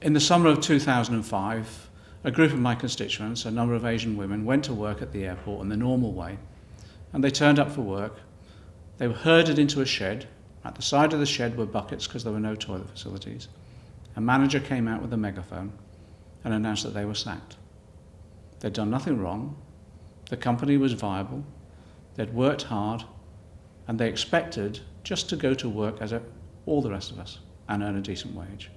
In the summer of 2005, a group of my constituents, a number of Asian women, went to work at the airport in the normal way, and they turned up for work. They were herded into a shed. At the side of the shed were buckets because there were no toilet facilities. A manager came out with a megaphone and announced that they were sacked. They'd done nothing wrong. The company was viable. They'd worked hard, and they expected just to go to work as all the rest of us and earn a decent wage.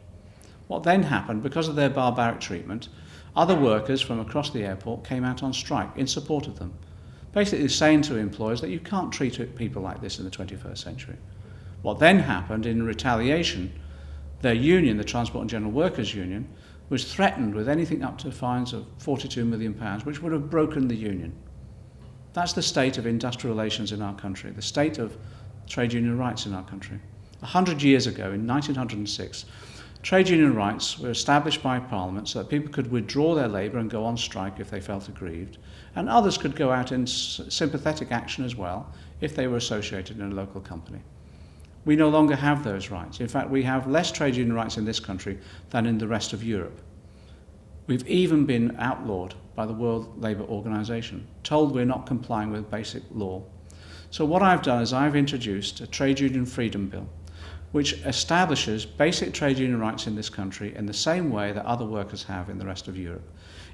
What then happened, because of their barbaric treatment, other workers from across the airport came out on strike in support of them, basically saying to employers that you can't treat people like this in the 21st century. What then happened, in retaliation, their union, the Transport and General Workers Union, was threatened with anything up to fines of £42 million, which would have broken the union. That's the state of industrial relations in our country, the state of trade union rights in our country. 100 years ago, in 1906, trade union rights were established by Parliament so that people could withdraw their labour and go on strike if they felt aggrieved, and others could go out in sympathetic action as well if they were associated in a local company. We no longer have those rights. In fact, we have less trade union rights in this country than in the rest of Europe. We've even been outlawed by the World Labour Organization, told we're not complying with basic law. So what I've done is I've introduced a trade union freedom bill, which establishes basic trade union rights in this country in the same way that other workers have in the rest of Europe.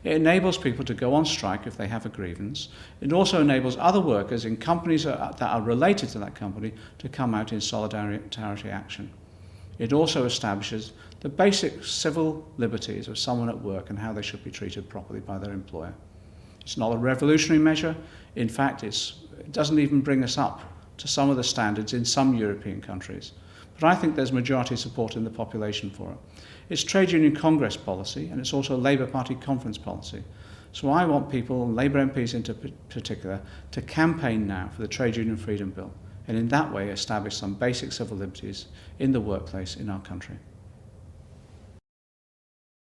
It enables people to go on strike if they have a grievance. It also enables other workers in companies that are related to that company to come out in solidarity action. It also establishes the basic civil liberties of someone at work and how they should be treated properly by their employer. It's not a revolutionary measure. In fact, it doesn't even bring us up to some of the standards in some European countries. But I think there's majority support in the population for it. It's Trade Union Congress policy, and it's also Labour Party conference policy. So I want people, Labour MPs in particular, to campaign now for the Trade Union Freedom Bill, and in that way establish some basic civil liberties in the workplace in our country.